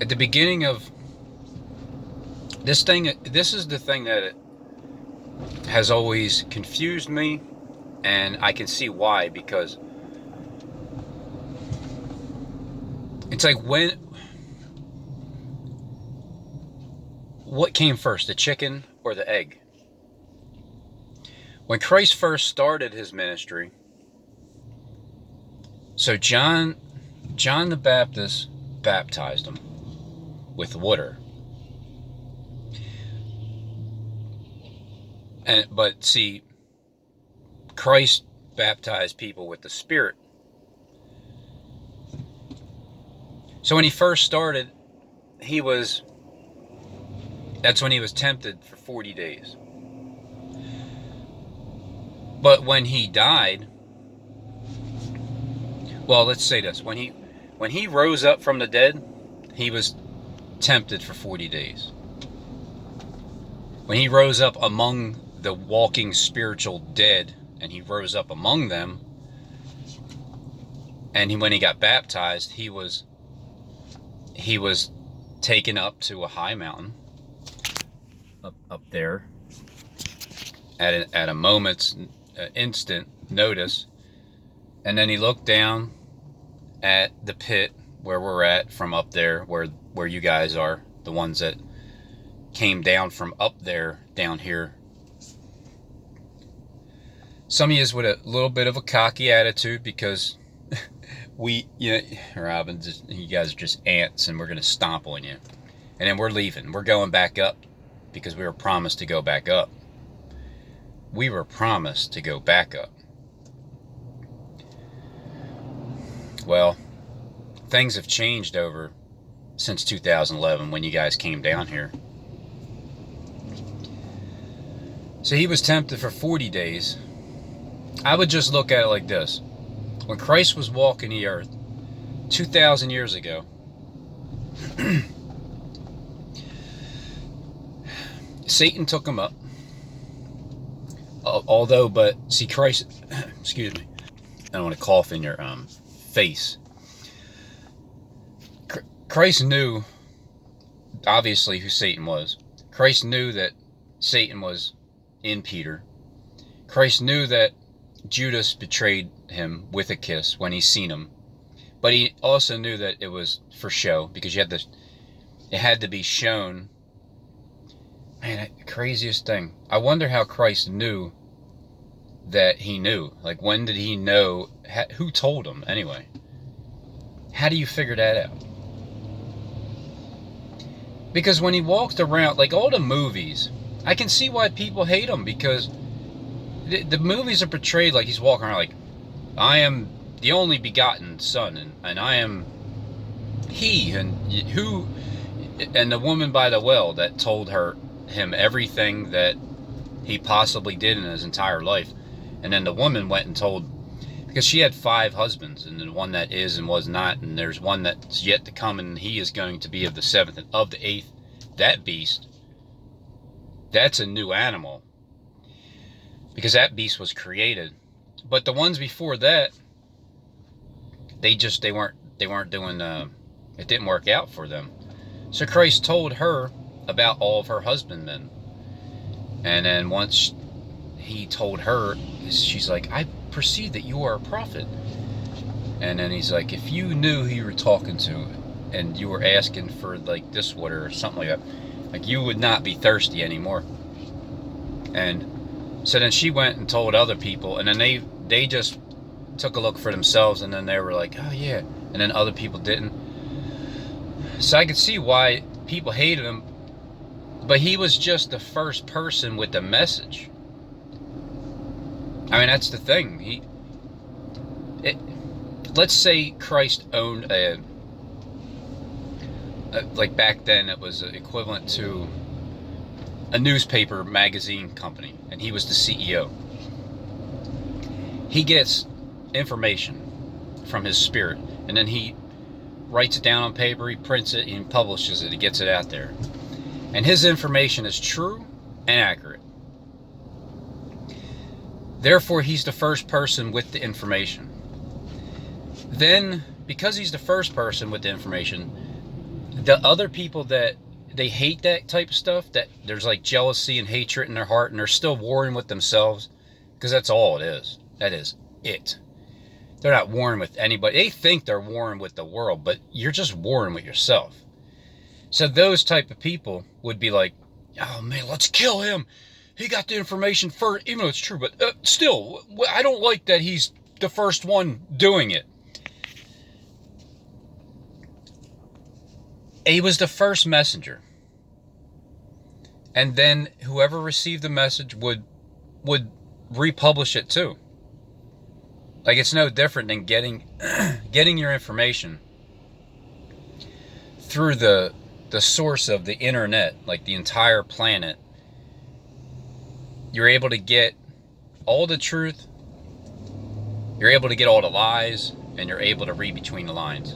At the beginning of this is the thing that has always confused me, and I can see why, because it's like, what came first, the chicken or the egg? When Christ first started his ministry, so John the Baptist baptized him with water. But see, Christ baptized people with the Spirit. So when he first started, that's when he was tempted for 40 days. But when he died, well, let's say this, when he rose up from the dead, he was tempted for 40 days. When he rose up among the walking spiritual dead, and he rose up among them, and when he got baptized, he was taken up to a high mountain up there at a moment's instant notice, and then he looked down at the pit where we're at from up there, where you guys are, the ones that came down from up there down here. Some of you with a little bit of a cocky attitude because Robin, you guys are just ants and we're going to stomp on you. And then we're leaving. We're going back up because we were promised to go back up. We were promised to go back up. Well, things have changed over since 2011 when you guys came down here. So he was tempted for 40 days. I would just look at it like this. When Christ was walking the earth 2,000 years ago, Satan took him up. But see, Christ, excuse me, I don't want to cough in your face. Christ knew, obviously, who Satan was. Christ knew that Satan was in Peter. Christ knew that Judas betrayed him with a kiss when he seen him. But he also knew that it was for show, because it had to be shown. Man, craziest thing. I wonder how Christ knew that he knew. Like, when did he know? Who told him, anyway? How do you figure that out? Because when he walked around, like all the movies, I can see why people hate him, because the movies are portrayed like he's walking around like, I am the only begotten son, and I am he, and the woman by the well that told him everything that he possibly did in his entire life. And then the woman went and told, because she had 5 husbands, and the one that is and was not, and there's one that's yet to come, and he is going to be of the 7th and of the 8th. That beast, that's a new animal, because that beast was created. But the ones before that, they weren't doing, it didn't work out for them. So Christ told her about all of her husbandmen. And then once he told her, she's like, I perceive that you are a prophet. And then he's like, if you knew who you were talking to, and you were asking for like this water or something like that, like, you would not be thirsty anymore. And so then she went and told other people, and then they just took a look for themselves, and then they were like, oh yeah, and then other people didn't. So I could see why people hated him, but he was just the first person with the message. I mean, that's the thing. Let's say Christ owned like back then it was equivalent to a newspaper magazine company, and he was the CEO. He gets information from his spirit, and then he writes it down on paper, he prints it, and publishes it, he gets it out there. And his information is true and accurate. Therefore, he's the first person with the information. Then, because he's the first person with the information, The other people that they hate that type of stuff, that there's like jealousy and hatred in their heart, and they're still warring with themselves, because that's all it is. That is it. They're not warring with anybody. They think they're warring with the world, but you're just warring with yourself. So those type of people would be like, oh man, let's kill him. He got the information first, even though it's true, but still, I don't like that he's the first one doing it. He was the first messenger. And then whoever received the message would republish it too. Like, it's no different than getting your information through the source of the internet, like the entire planet. You're able to get all the truth, you're able to get all the lies, and you're able to read between the lines.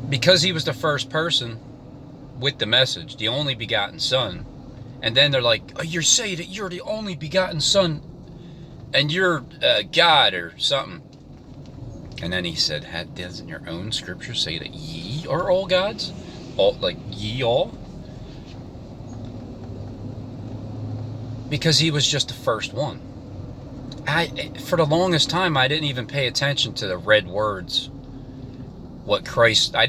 Because he was the first person with the message, the only begotten Son, and then they're like, oh, you're saying that you're the only begotten Son, and you're God or something. And then he said, doesn't your own scripture say that ye are all gods? All, like, ye all? Because he was just the first one. For the longest time, I didn't even pay attention to the red words. What Christ, I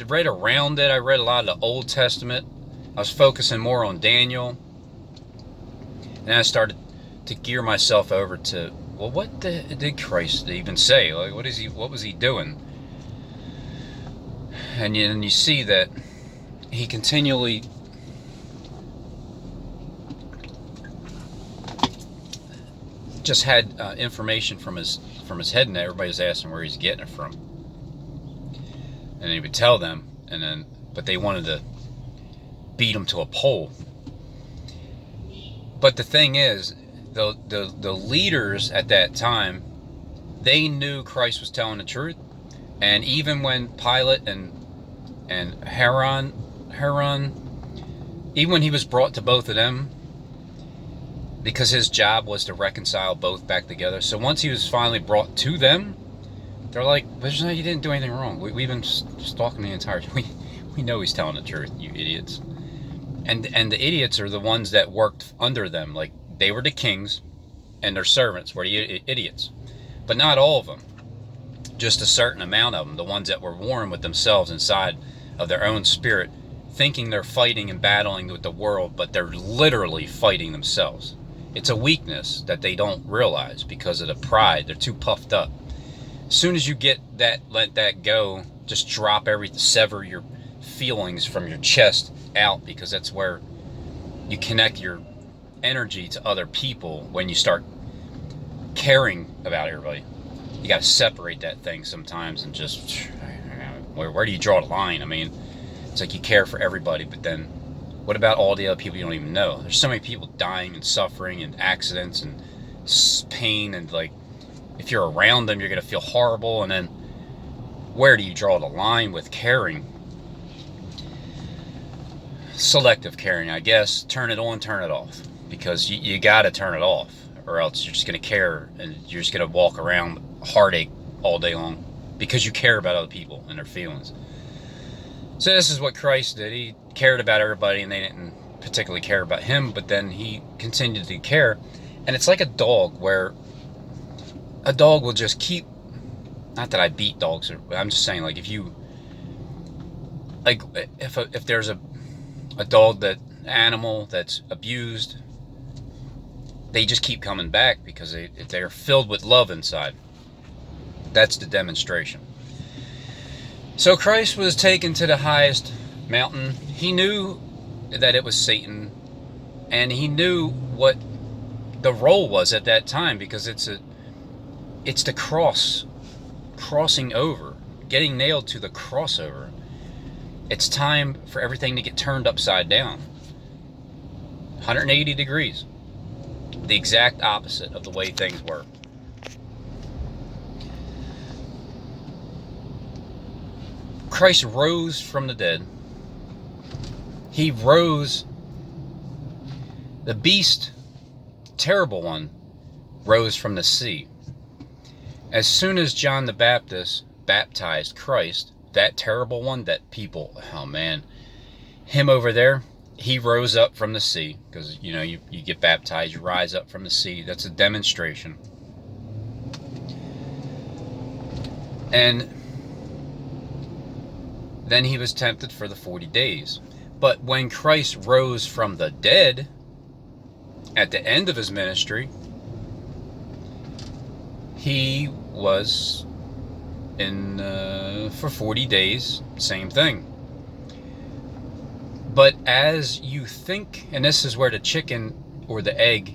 read around it. I read a lot of the Old Testament. I was focusing more on Daniel. And I started to gear myself over to, well, what did Christ even say? Like, what was he doing? And you see that he continually just had information from his head, and everybody was asking where he's getting it from. And he would tell them, but they wanted to beat him to a pole. But the thing is, the leaders at that time, they knew Christ was telling the truth. And even when Pilate and Herod, even when he was brought to both of them, because his job was to reconcile both back together. So once he was finally brought to them, they're like, but you didn't do anything wrong. We've been stalking the entire time. We know he's telling the truth, you idiots. And the idiots are the ones that worked under them. Like, they were the kings, and their servants were the idiots. But not all of them. Just a certain amount of them. The ones that were warring with themselves inside of their own spirit, thinking they're fighting and battling with the world, but they're literally fighting themselves. It's a weakness that they don't realize because of the pride. They're too puffed up. As soon as you let that go, just drop everything, sever your feelings from your chest out, because that's where you connect your energy to other people. When you start caring about everybody, you got to separate that thing sometimes and just, where do you draw the line? I mean, it's like you care for everybody, but then what about all the other people you don't even know? There's so many people dying and suffering and accidents and pain, and like, if you're around them, you're going to feel horrible. And then where do you draw the line with caring? Selective caring, I guess. Turn it on, turn it off, because you got to turn it off, or else you're just going to care, and you're just going to walk around heartache all day long because you care about other people and their feelings. So this is what Christ did. He cared about everybody, and they didn't particularly care about him, but then he continued to care. And it's like a dog, where a dog will just keep, not that I beat dogs, I'm just saying, like, if there's a dog, animal that's abused, they just keep coming back because they're filled with love inside. That's the demonstration. So Christ was taken to the highest mountain. He knew that it was Satan, and he knew what the role was at that time, because it's the crossing over, getting nailed to the crossover. It's time for everything to get turned upside down, 180 degrees, the exact opposite of the way things were. Christ rose from the dead. He rose. The beast, terrible one, rose from the sea. As soon as John the Baptist baptized Christ, that terrible one that people, oh man, him over there, he rose up from the sea, because you get baptized, you rise up from the sea. That's a demonstration. And then he was tempted for the 40 days. But when Christ rose from the dead at the end of his ministry, he was in for 40 days, same thing. But as you think, and this is where the chicken or the egg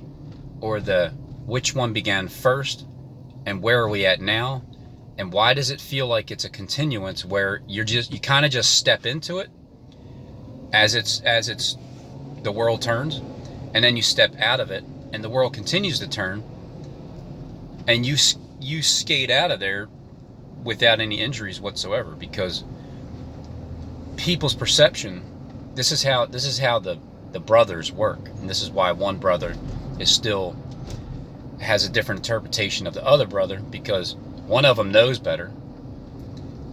or the which one began first, and where are we at now, and why does it feel like it's a continuance where you kind of just step into it as it's the world turns, and then you step out of it and the world continues to turn, and you skate out of there without any injuries whatsoever, because people's perception, this is how the brothers work, and this is why one brother is still has a different interpretation of the other brother, because one of them knows better.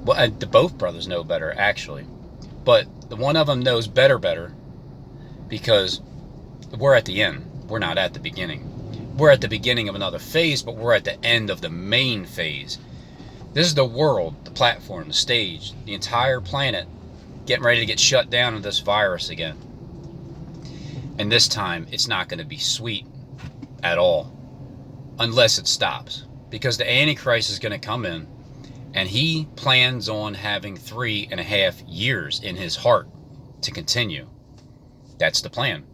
Well, both brothers know better, actually, but the one of them knows better because we're at the end. We're not at the beginning. We're at the beginning of another phase, but we're at the end of the main phase. This is the world, the platform, the stage, the entire planet getting ready to get shut down with this virus again. And this time, it's not going to be sweet at all, unless it stops. Because the Antichrist is going to come in, and he plans on having 3.5 years in his heart to continue. That's the plan.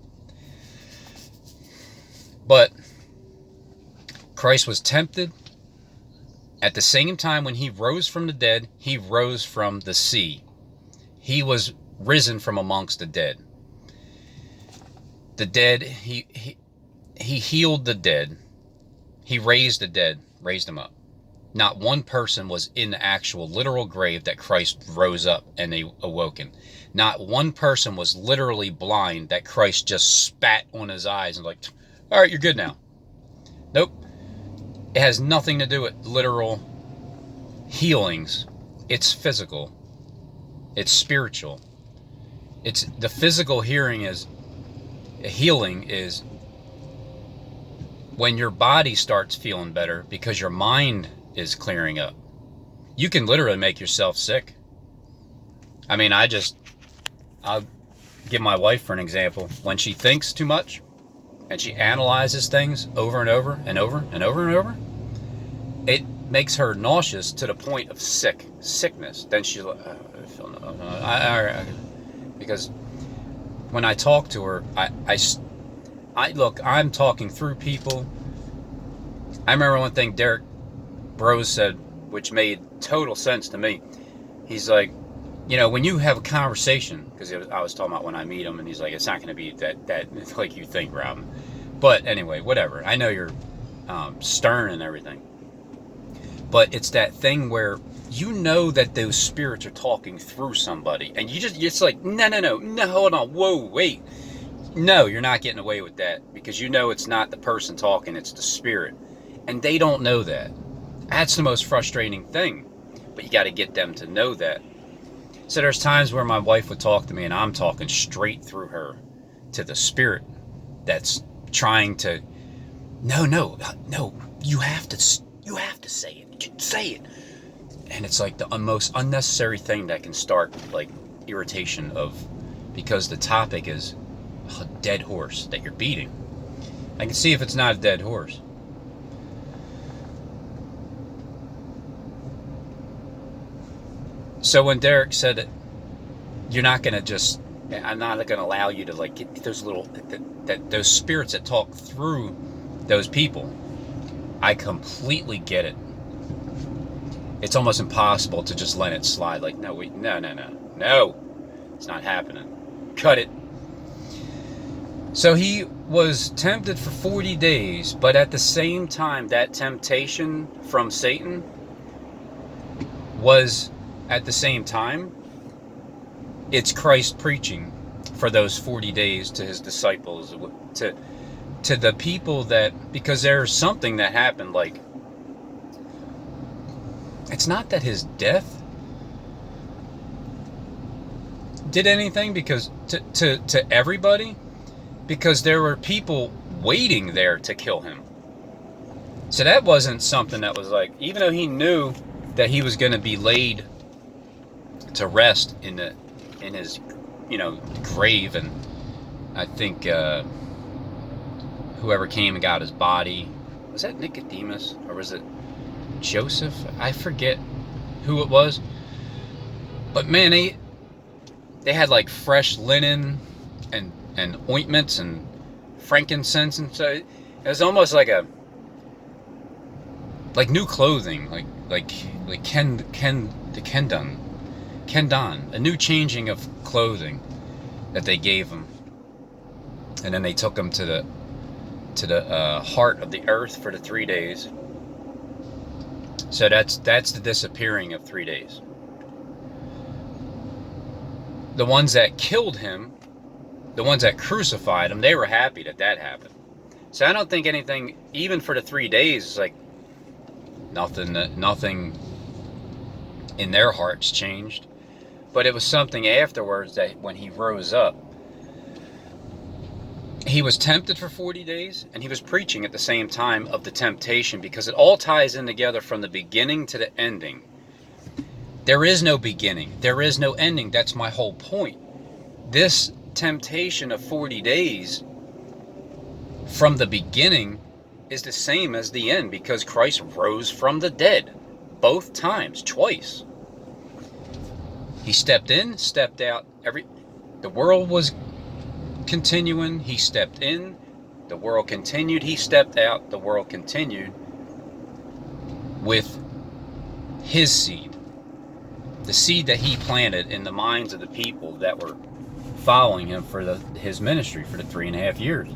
But Christ was tempted. At the same time when he rose from the dead, he rose from the sea. He was risen from amongst the dead. The dead, he healed the dead. He raised the dead, raised them up. Not one person was in the actual literal grave that Christ rose up and they awoken. Not one person was literally blind that Christ just spat on his eyes and like, all right, you're good now. Nope. It has nothing to do with literal healings. It's physical. It's spiritual. It's the physical healing is when your body starts feeling better because your mind is clearing up. You can literally make yourself sick. I mean, I'll give my wife for an example. When she thinks too much and she analyzes things over and over and over and over and over, it makes her nauseous to the point of sickness. Then she's like, I feel no, because when I talk to her, I look, I'm talking through people. I remember one thing Derek Bros said, which made total sense to me. He's like, when you have a conversation, because I was talking about when I meet him, and he's like, it's not going to be that like you think, Robin. But anyway, whatever. I know you're stern and everything, but it's that thing where that those spirits are talking through somebody, and it's like, no, hold on, whoa, wait. No, you're not getting away with that, because it's not the person talking, it's the spirit. And they don't know that. That's the most frustrating thing. But you got to get them to know that. So there's times where my wife would talk to me and I'm talking straight through her to the spirit that's trying to, no, you have to say it. Say it. And it's like the most unnecessary thing that can start like irritation because the topic is a dead horse that you're beating. I can see if it's not a dead horse. So when Derek said that I'm not going to allow you to like get those those spirits that talk through those people, I completely get it. It's almost impossible to just let it slide. Like, no, it's not happening. Cut it. So he was tempted for 40 days, but at the same time, that temptation from Satan was, at the same time, it's Christ preaching for those 40 days to his disciples, to the people because there's something that happened, like, it's not that his death did anything because to everybody, because there were people waiting there to kill him. So that wasn't something that was like, even though he knew that he was going to be laid to rest in his, grave, and I think whoever came and got his body, was that Nicodemus or was it Joseph? I forget who it was. But man, they had like fresh linen and ointments and frankincense, and so it was almost like new clothing, like Kendon, a new changing of clothing that they gave him, and then they took him to the heart of the earth for the 3 days. So that's the disappearing of 3 days. The ones that killed him, the ones that crucified him, they were happy that happened. So I don't think anything, even for the 3 days, is like nothing in their hearts changed. But it was something afterwards that when he rose up, he was tempted for 40 days, and he was preaching at the same time of the temptation, because it all ties in together from the beginning to the ending. There is no beginning. There is no ending. That's my whole point. This temptation of 40 days from the beginning is the same as the end, because Christ rose from the dead both times, twice. He stepped in, stepped out. The world was continuing. He stepped in. The world continued. He stepped out. The world continued with his seed. The seed that he planted in the minds of the people that were following him for his ministry for the 3.5 years.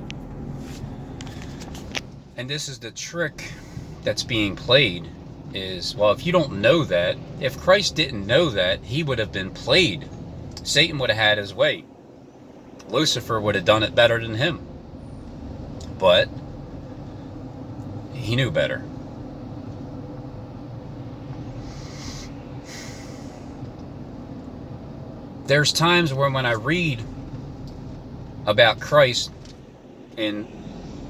And this is the trick that's being played, is, well, if you don't know that, if Christ didn't know that, he would have been played. Satan would have had his way. Lucifer would have done it better than him. But he knew better. There's times when I read about Christ in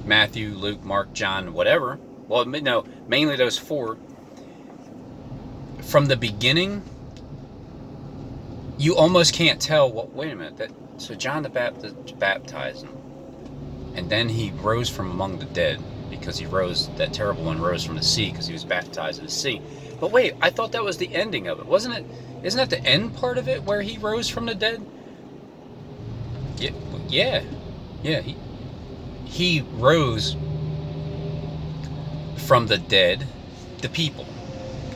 Matthew, Luke, Mark, John, whatever, well, no, mainly those four, from the beginning, you almost can't tell, wait a minute, so John the Baptist baptized him, and then he rose from among the dead, because that terrible one rose from the sea, because he was baptized in the sea. But wait, I thought that was the ending of it, wasn't it? Isn't that the end part of it, where he rose from the dead? Yeah, he rose from the dead, the people.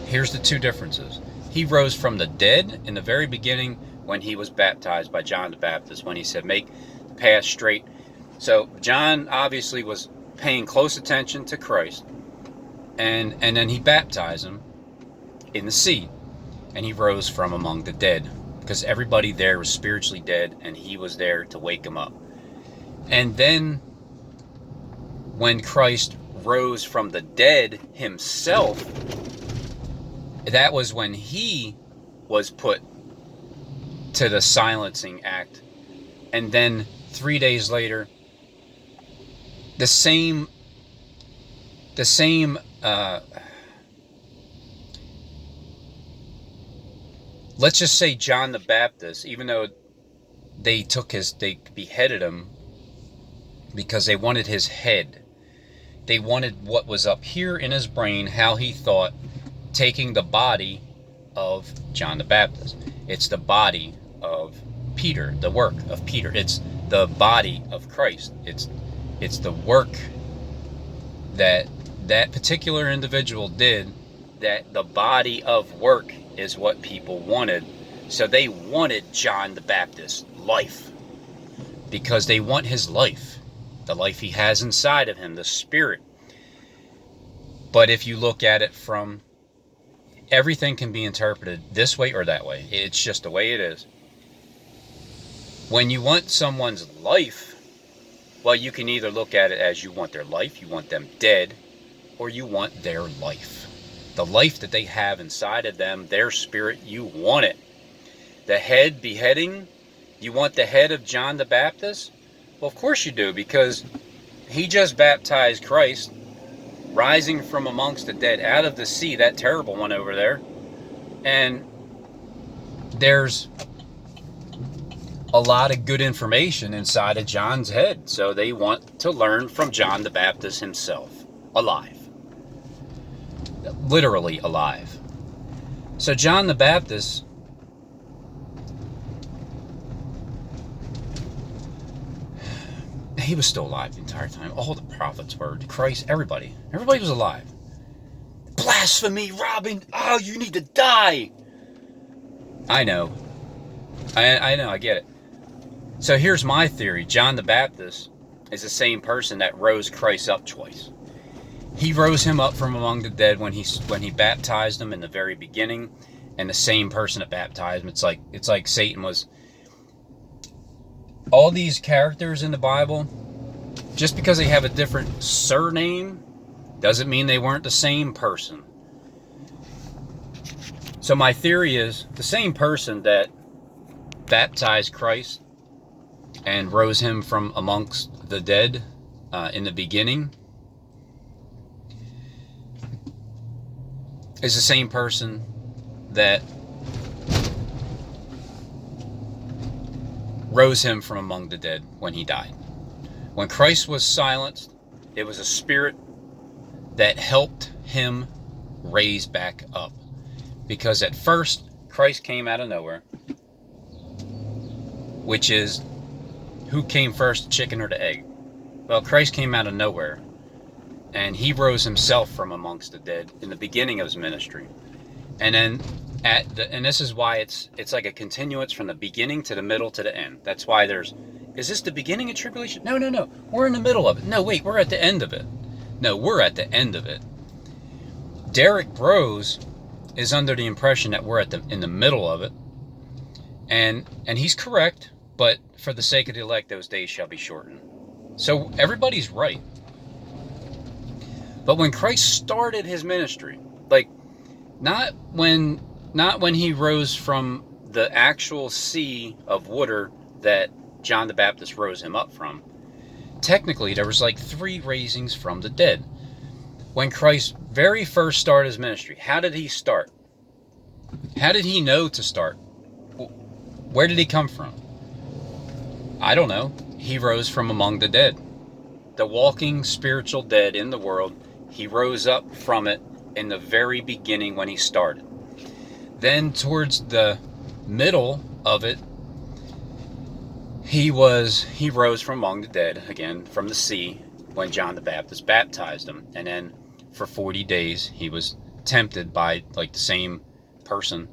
Here's the two differences. He rose from the dead in the very beginning when he was baptized by John the Baptist, when he said, make the path straight. So John obviously was paying close attention to Christ, and then he baptized him in the sea, and he rose from among the dead, because everybody there was spiritually dead, and he was there to wake them up. And then when Christ rose from the dead himself, that was when he was put to the silencing act. And then 3 days later, the same let's just say John the Baptist, even though they beheaded him because they wanted his head. They wanted what was up here in his brain, how he thought, taking the body of John the Baptist. It's the body of Peter, the work of Peter. It's the body of Christ. It's the work that particular individual did, that the body of work is what people wanted. So they wanted John the Baptist's life, because they want his life, the life he has inside of him, the spirit. But if you look at it from, everything can be interpreted this way or that way. It's just the way it is. When you want someone's life, well, you can either look at it as you want their life, you want them dead, or you want their life. The life that they have inside of them, their spirit, you want it. The head beheading, You want the head of John the Baptist? Well, of course you do, because he just baptized Christ, rising from amongst the dead out of the sea, that terrible one over there. And there's a lot of good information inside of John's head. So they want to learn from John the Baptist himself, alive. Literally alive. So John the Baptist, he was still alive the entire time. All the prophets were. Christ, everybody was alive. Blasphemy, Robin. Oh, you need to die. I know. I know, I get it. So here's my theory. John the Baptist is the same person that rose Christ up twice. He rose him up from among the dead when he baptized him in the very beginning, and the same person that baptized him. It's like Satan was. All these characters in the Bible, just because they have a different surname, doesn't mean they weren't the same person. So my theory is the same person that baptized Christ and rose him from amongst the dead in the beginning is the same person that rose him from among the dead when he died. When Christ was silenced, it was a spirit that helped him raise back up. Because at first, Christ came out of nowhere, which is, who came first, the chicken or the egg? Well, Christ came out of nowhere, and he rose himself from amongst the dead in the beginning of his ministry. And then and this is why it's like a continuance from the beginning to the middle to the end. That's why is this the beginning of tribulation? No. We're in the middle of it. No, wait, we're at the end of it. No, we're at the end of it. Derek Rose is under the impression that we're in the middle of it. And he's correct, but for the sake of the elect, those days shall be shortened. So everybody's right. But when Christ started his ministry, like not when he rose from the actual sea of water that John the Baptist rose him up from, technically there was like 3 raisings from the dead. When Christ very first started his ministry, how did he start? How did he know to start? Where did he come from? I don't know. He rose from among the dead. The walking spiritual dead in the world, he rose up from it in the very beginning when he started. Then towards the middle of it, he rose from among the dead, again, from the sea, when John the Baptist baptized him. And then for 40 days, he was tempted by like the same person,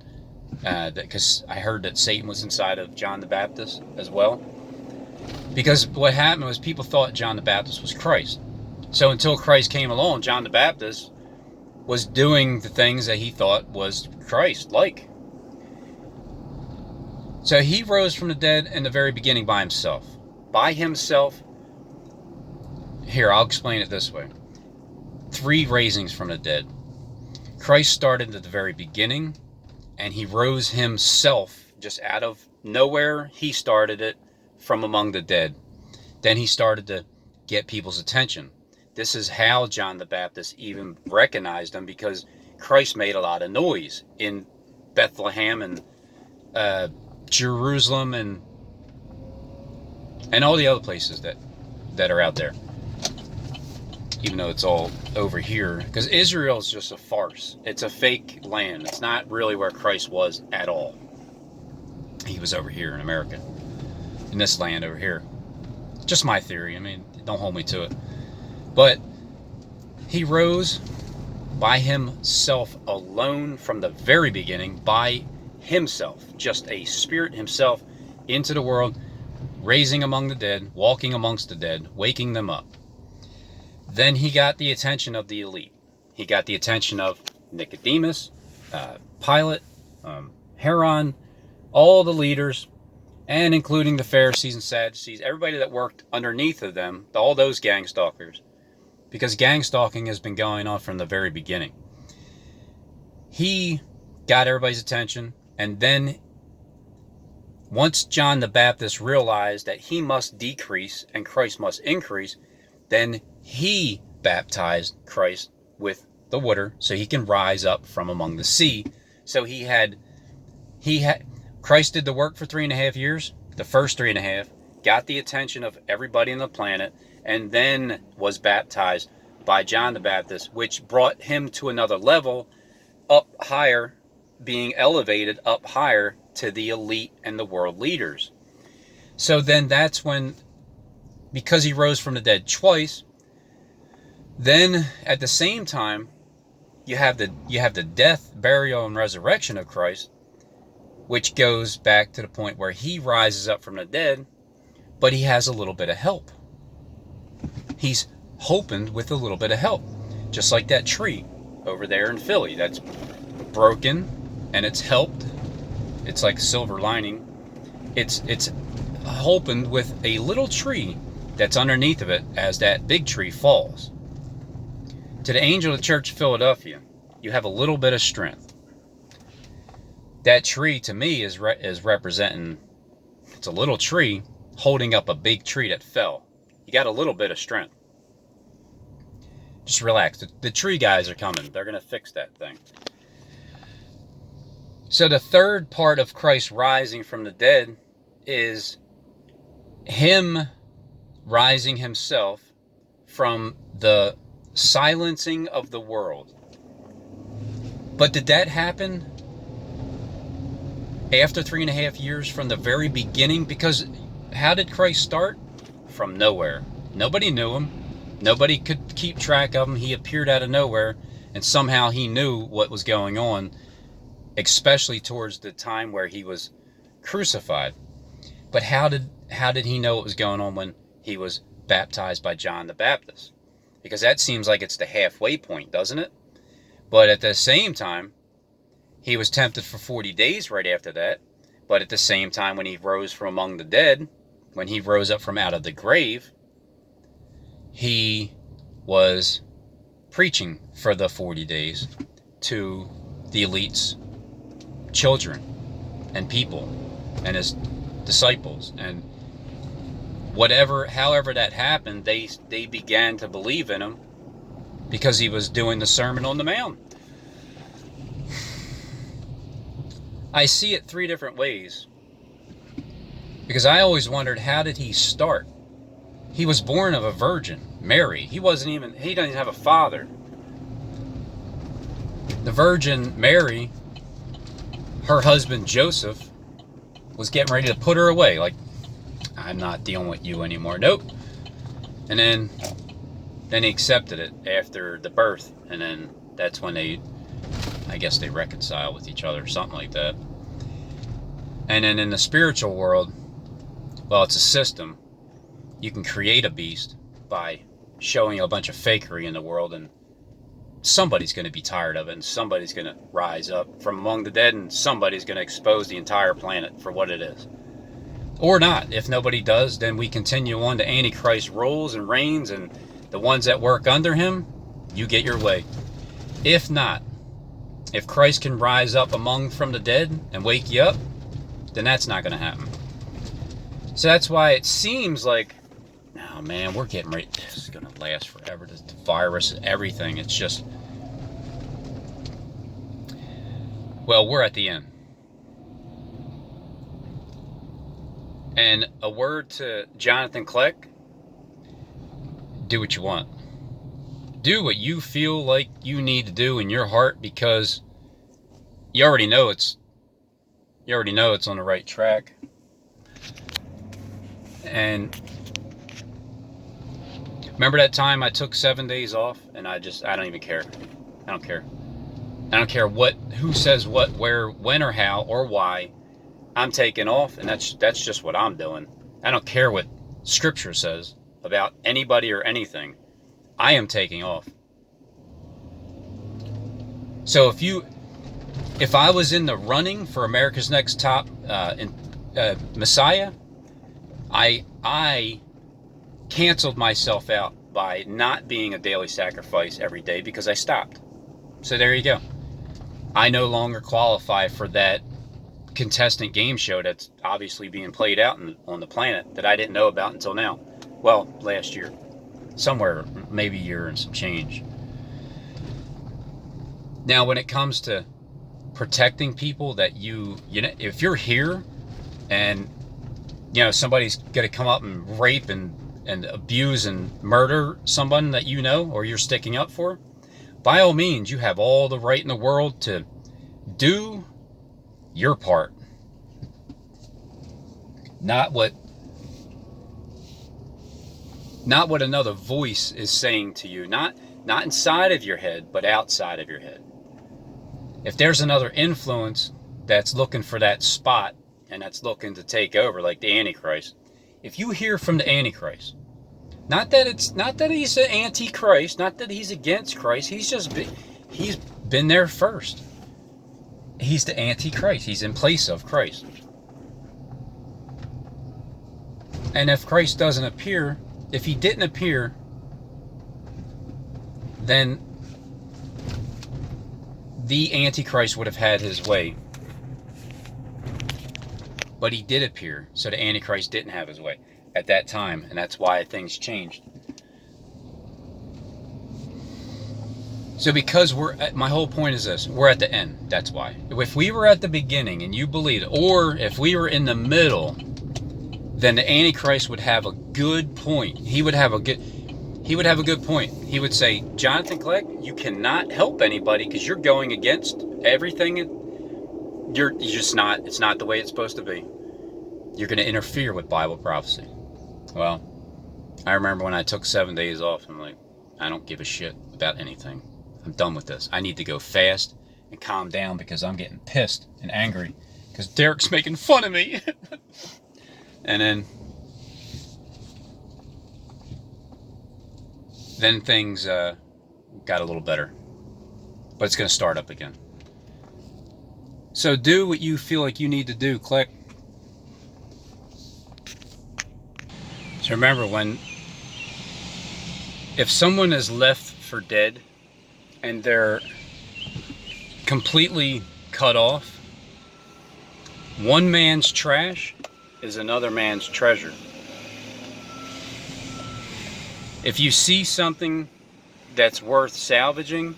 because I heard that Satan was inside of John the Baptist as well. Because what happened was people thought John the Baptist was Christ. So until Christ came along, John the Baptist was doing the things that he thought was Christ-like. So he rose from the dead in the very beginning by himself. By himself. Here, I'll explain it this way. 3 raisings from the dead. Christ started at the very beginning, and he rose himself just out of nowhere. He started it from among the dead. Then he started to get people's attention. This is how John the Baptist even recognized him, because Christ made a lot of noise in Bethlehem and Jerusalem and all the other places that are out there. Even though it's all over here, because Israel is just a farce. It's a fake land. It's not really where Christ was at all. He was over here in America, in this land over here. Just my theory. I mean, don't hold me to it. But he rose by himself alone from the very beginning, by himself, just a spirit himself into the world, raising among the dead, walking amongst the dead, waking them up. Then he got the attention of the elite. He got the attention of Nicodemus, Pilate, Herod, all the leaders, and including the Pharisees and Sadducees, everybody that worked underneath of them, all those gang stalkers. Because gang stalking has been going on from the very beginning. He got everybody's attention, and then once John the Baptist realized that he must decrease and Christ must increase, then he baptized Christ with the water so he can rise up from among the sea. So Christ did the work for 3.5 years, the first 3.5, got the attention of everybody on the planet, and then was baptized by John the Baptist, which brought him to another level, up higher, being elevated up higher to the elite and the world leaders. So then that's when, because he rose from the dead twice, then at the same time, you have the death, burial, and resurrection of Christ, which goes back to the point where he rises up from the dead, but he has a little bit of help. He's hoping with a little bit of help, just like that tree over there in Philly that's broken and it's helped. It's like a silver lining. It's hoping with a little tree that's underneath of it as that big tree falls. To the angel of the church of Philadelphia, you have a little bit of strength. That tree to me is representing, it's a little tree holding up a big tree that fell. You got a little bit of strength. Just relax. The tree guys are coming. They're going to fix that thing. So the third part of Christ rising from the dead is him rising himself from the silencing of the world. But did that happen after 3.5 years from the very beginning? Because how did Christ start? From nowhere. Nobody knew him. Nobody could keep track of him. He appeared out of nowhere, and somehow he knew what was going on, especially towards the time where he was crucified. But how did he know what was going on when he was baptized by John the Baptist? Because that seems like it's the halfway point, doesn't it? But at the same time, he was tempted for 40 days right after that. But at the same time, when he rose from among the dead, when he rose up from out of the grave, he was preaching for the 40 days to the elite's children and people and his disciples. And however that happened, they began to believe in him because he was doing the Sermon on the Mount. I see it 3 different ways, because I always wondered, how did he start? He was born of a virgin, Mary. He doesn't even have a father. The Virgin Mary, her husband Joseph, was getting ready to put her away. Like, I'm not dealing with you anymore. Nope. And then he accepted it after the birth. And then that's when I guess they reconcile with each other, something like that. And then in the spiritual world, well, it's a system. You can create a beast by showing a bunch of fakery in the world, and somebody's going to be tired of it, and somebody's going to rise up from among the dead, and somebody's going to expose the entire planet for what it is. Or not. If nobody does, then we continue on to Antichrist rules and reigns, and the ones that work under him, you get your way. If not, if Christ can rise up from the dead and wake you up, then that's not going to happen. So that's why it seems like, oh man, we're getting ready. This is going to last forever. The virus, everything. It's just, well, we're at the end. And a word to Jonathan Kleck: do what you want. Do what you feel like you need to do in your heart, because you already know it's on the right track. And remember that time I took 7 days off, and I don't even care. I don't care. I don't care who says what, where, when, or how, or why. I'm taking off, and that's just what I'm doing. I don't care what Scripture says about anybody or anything. I am taking off. So if I was in the running for America's Next Top Messiah, I canceled myself out by not being a daily sacrifice every day, because I stopped. So there you go. I no longer qualify for that contestant game show that's obviously being played out on the planet that I didn't know about until now. Well, last year. Somewhere, maybe a year and some change. Now, when it comes to protecting people that you know, if you're here and, you know, somebody's going to come up and rape and abuse and murder someone that you know or you're sticking up for, by all means, you have all the right in the world to do your part. Not what another voice is saying to you. Not inside of your head, but outside of your head. If there's another influence that's looking for that spot and that's looking to take over, like the Antichrist, if you hear from the Antichrist, not that he's an anti-Christ, not that he's against Christ, he's been there first. He's the Antichrist. He's in place of Christ. And if Christ doesn't appear, if he didn't appear, then the Antichrist would have had his way. But he did appear, so the Antichrist didn't have his way at that time, and that's why things changed. So because my whole point is this, we're at the end, that's why. If we were at the beginning and you believed, or if we were in the middle, then the Antichrist would have a good point. He would have a good point. He would say, Jonathan Clegg, you cannot help anybody because you're going against everything. You're just not, it's not the way it's supposed to be. You're going to interfere with Bible prophecy. Well, I remember when I took 7 days off, I'm like, I don't give a shit about anything. I'm done with this. I need to go fast and calm down because I'm getting pissed and angry because Derek's making fun of me. And then things got a little better. But it's going to start up again. So do what you feel like you need to do. Click. So remember, if someone is left for dead and they're completely cut off, one man's trash is another man's treasure. If you see something that's worth salvaging,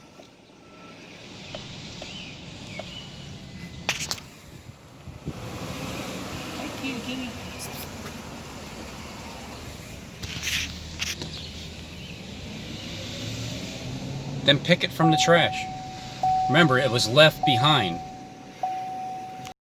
then pick it from the trash. Remember, it was left behind.